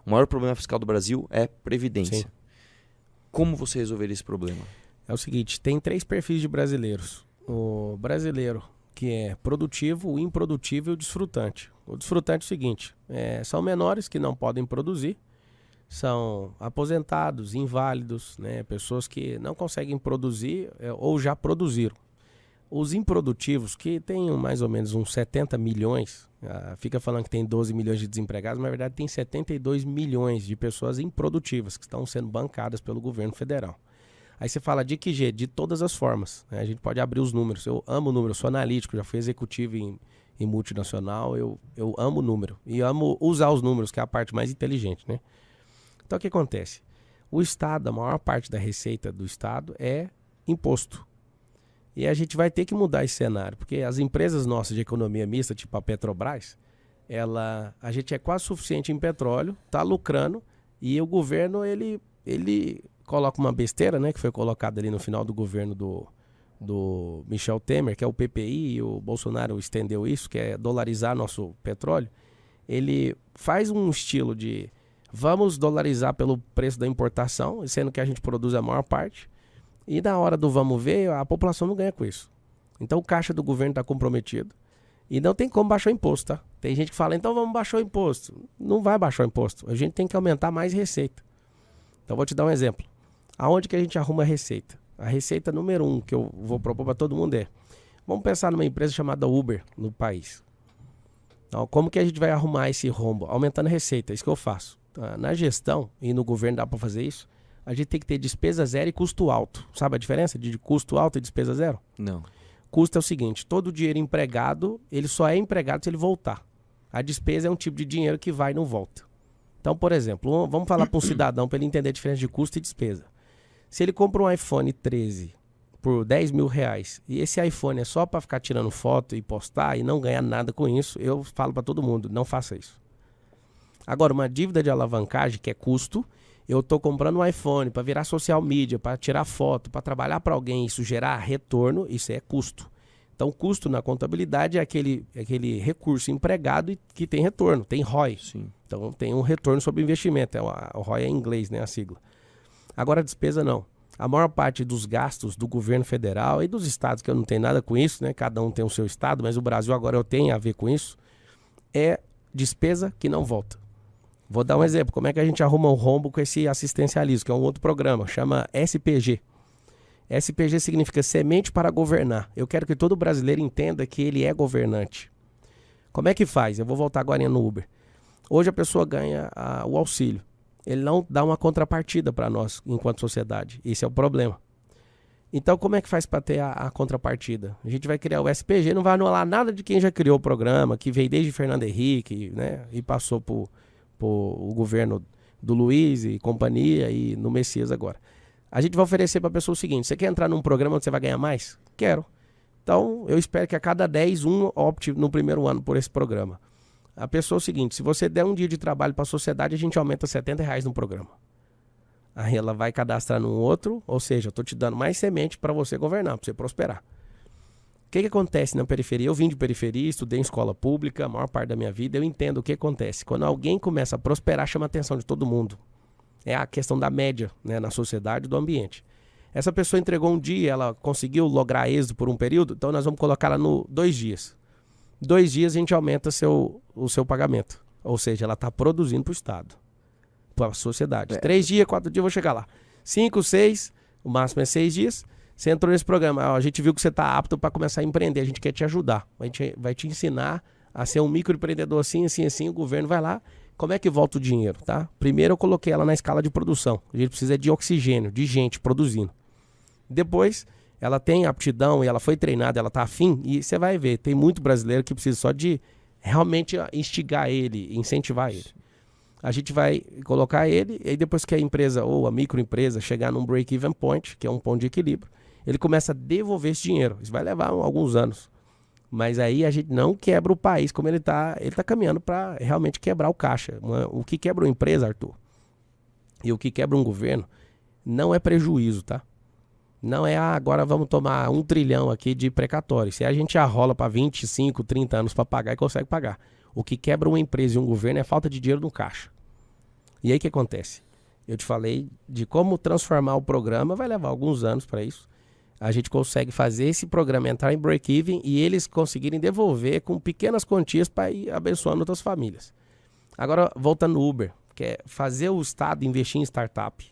O maior problema fiscal do Brasil é previdência. Sim. Como você resolveria esse problema? É o seguinte, tem 3 perfis de brasileiros. O brasileiro que é produtivo, o improdutivo e o desfrutante. O desfrutante é o seguinte, são menores que não podem produzir, são aposentados, inválidos, né, pessoas que não conseguem produzir ou já produziram. Os improdutivos, que tem mais ou menos uns 70 milhões, fica falando que tem 12 milhões de desempregados, mas na verdade tem 72 milhões de pessoas improdutivas que estão sendo bancadas pelo governo federal. Aí você fala de que jeito? De todas as formas, né? A gente pode abrir os números. Eu amo números, sou analítico, já fui executivo em multinacional, eu amo número. E amo usar os números, que é a parte mais inteligente, né? Então o que acontece? O Estado, a maior parte da receita do Estado é imposto. E a gente vai ter que mudar esse cenário, porque as empresas nossas de economia mista, tipo a Petrobras, a gente é quase suficiente em petróleo, está lucrando, e o governo, ele coloca uma besteira, né, que foi colocada ali no final do governo do Michel Temer, que é o PPI, e o Bolsonaro estendeu isso, que é dolarizar nosso petróleo. Ele faz um estilo de vamos dolarizar pelo preço da importação, sendo que a gente produz a maior parte, e na hora do vamos ver, a população não ganha com isso. Então o caixa do governo está comprometido e não tem como baixar o imposto, tá? Tem gente que fala, então vamos baixar o imposto. Não vai baixar o imposto, a gente tem que aumentar mais receita. Então vou te dar um exemplo. Aonde que a gente arruma a receita? A receita número 1 que eu vou propor para todo mundo vamos pensar numa empresa chamada Uber no país. Então, como que a gente vai arrumar esse rombo? Aumentando a receita, é isso que eu faço. Na gestão, e no governo dá para fazer isso, a gente tem que ter despesa zero e custo alto. Sabe a diferença de custo alto e despesa zero? Não. Custo é o seguinte, todo dinheiro empregado, ele só é empregado se ele voltar. A despesa é um tipo de dinheiro que vai e não volta. Então, por exemplo, vamos falar para um cidadão para ele entender a diferença de custo e despesa. Se ele compra um iPhone 13 por 10 mil reais e esse iPhone é só para ficar tirando foto e postar e não ganhar nada com isso, eu falo para todo mundo, não faça isso. Agora, uma dívida de alavancagem, que é custo, eu estou comprando um iPhone para virar social media, para tirar foto, para trabalhar para alguém, isso gerar retorno, isso é custo. Então, custo na contabilidade é aquele recurso empregado que tem retorno, tem ROI. Sim. Então, tem um retorno sobre investimento, o ROI é em inglês, né, a sigla. Agora, a despesa não. A maior parte dos gastos do governo federal e dos estados, que eu não tenho nada com isso, né, cada um tem o seu estado, mas o Brasil agora eu tenho a ver com isso, é despesa que não volta. Vou dar um exemplo, como é que a gente arruma um rombo com esse assistencialismo, que é um outro programa, chama SPG. SPG significa Semente para Governar. Eu quero que todo brasileiro entenda que ele é governante. Como é que faz? Eu vou voltar agora no Uber. Hoje a pessoa ganha o auxílio. Ele não dá uma contrapartida para nós, enquanto sociedade. Esse é o problema. Então, como é que faz para ter a contrapartida? A gente vai criar o SPG, não vai anular nada de quem já criou o programa, que veio desde Fernando Henrique, né, e passou por o governo do Luiz e companhia e no Messias agora. A gente vai oferecer para a pessoa o seguinte, você quer entrar num programa onde você vai ganhar mais? Quero. Então, eu espero que a cada 10, opte no primeiro ano por esse programa. A pessoa é o seguinte, se você der um dia de trabalho para a sociedade, a gente aumenta R$70 no programa. Aí ela vai cadastrar num outro, ou seja, eu estou te dando mais semente para você governar, para você prosperar. O que acontece na periferia? Eu vim de periferia, estudei em escola pública, a maior parte da minha vida, eu entendo o que acontece. Quando alguém começa a prosperar, chama a atenção de todo mundo. É a questão da média, né, na sociedade, do ambiente. Essa pessoa entregou um dia, ela conseguiu lograr êxito por um período, então nós vamos colocar ela no 2 dias. 2 dias a gente aumenta o seu pagamento. Ou seja, ela está produzindo para o Estado, para a sociedade. 3 dias, 4 dias, eu vou chegar lá. 5, 6, o máximo é 6 dias. Você entrou nesse programa, a gente viu que você está apto para começar a empreender, a gente quer te ajudar. A gente vai te ensinar a ser um microempreendedor assim, assim, assim, o governo vai lá. Como é que volta o dinheiro, tá? Primeiro eu coloquei ela na escala de produção. A gente precisa de oxigênio, de gente produzindo. Depois, ela tem aptidão e ela foi treinada, ela está afim, e você vai ver, tem muito brasileiro que precisa só de realmente instigar ele, incentivar ele. A gente vai colocar ele, e depois que a empresa ou a microempresa chegar num break-even point, que é um ponto de equilíbrio, ele começa a devolver esse dinheiro. Isso vai levar alguns anos. Mas aí a gente não quebra o país como ele tá caminhando para realmente quebrar o caixa. O que quebra uma empresa, Arthur, e o que quebra um governo, não é prejuízo, tá? Não é, agora vamos tomar 1 trilhão aqui de precatório. Se a gente arrola para 25, 30 anos para pagar e consegue pagar. O que quebra uma empresa e um governo é falta de dinheiro no caixa. E aí o que acontece? Eu te falei de como transformar o programa, vai levar alguns anos para isso. A gente consegue fazer esse programa entrar em break-even e eles conseguirem devolver com pequenas quantias para ir abençoando outras famílias. Agora, voltando no Uber, que é fazer o Estado investir em startup,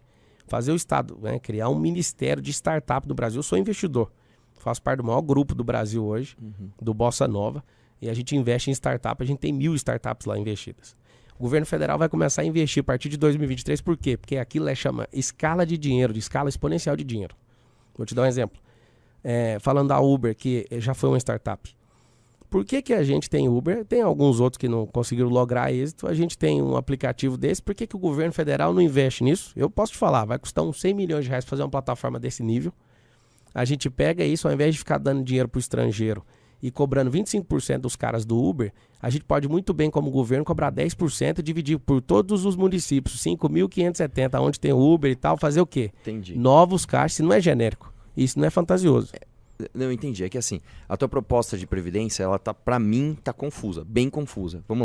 fazer o Estado, né, criar um ministério de startup no Brasil. Eu sou investidor, faço parte do maior grupo do Brasil hoje, do Bossa Nova, e a gente investe em startup, a gente tem 1.000 startups lá investidas. O governo federal vai começar a investir a partir de 2023, por quê? Porque aquilo chama escala de dinheiro, de escala exponencial de dinheiro. Vou te dar um exemplo. Falando da Uber, que já foi uma startup. Por que a gente tem Uber? Tem alguns outros que não conseguiram lograr êxito. A gente tem um aplicativo desse. Por que o governo federal não investe nisso? Eu posso te falar, vai custar uns 100 milhões de reais fazer uma plataforma desse nível. A gente pega isso, ao invés de ficar dando dinheiro para o estrangeiro e cobrando 25% dos caras do Uber, a gente pode muito bem, como governo, cobrar 10% e dividir por todos os municípios, 5.570, onde tem Uber e tal, fazer o quê? Entendi. Novos caixas, isso não é genérico. Isso não é fantasioso. Não, eu entendi. É que assim, a tua proposta de previdência, ela tá, pra mim, tá confusa, bem confusa. Vamos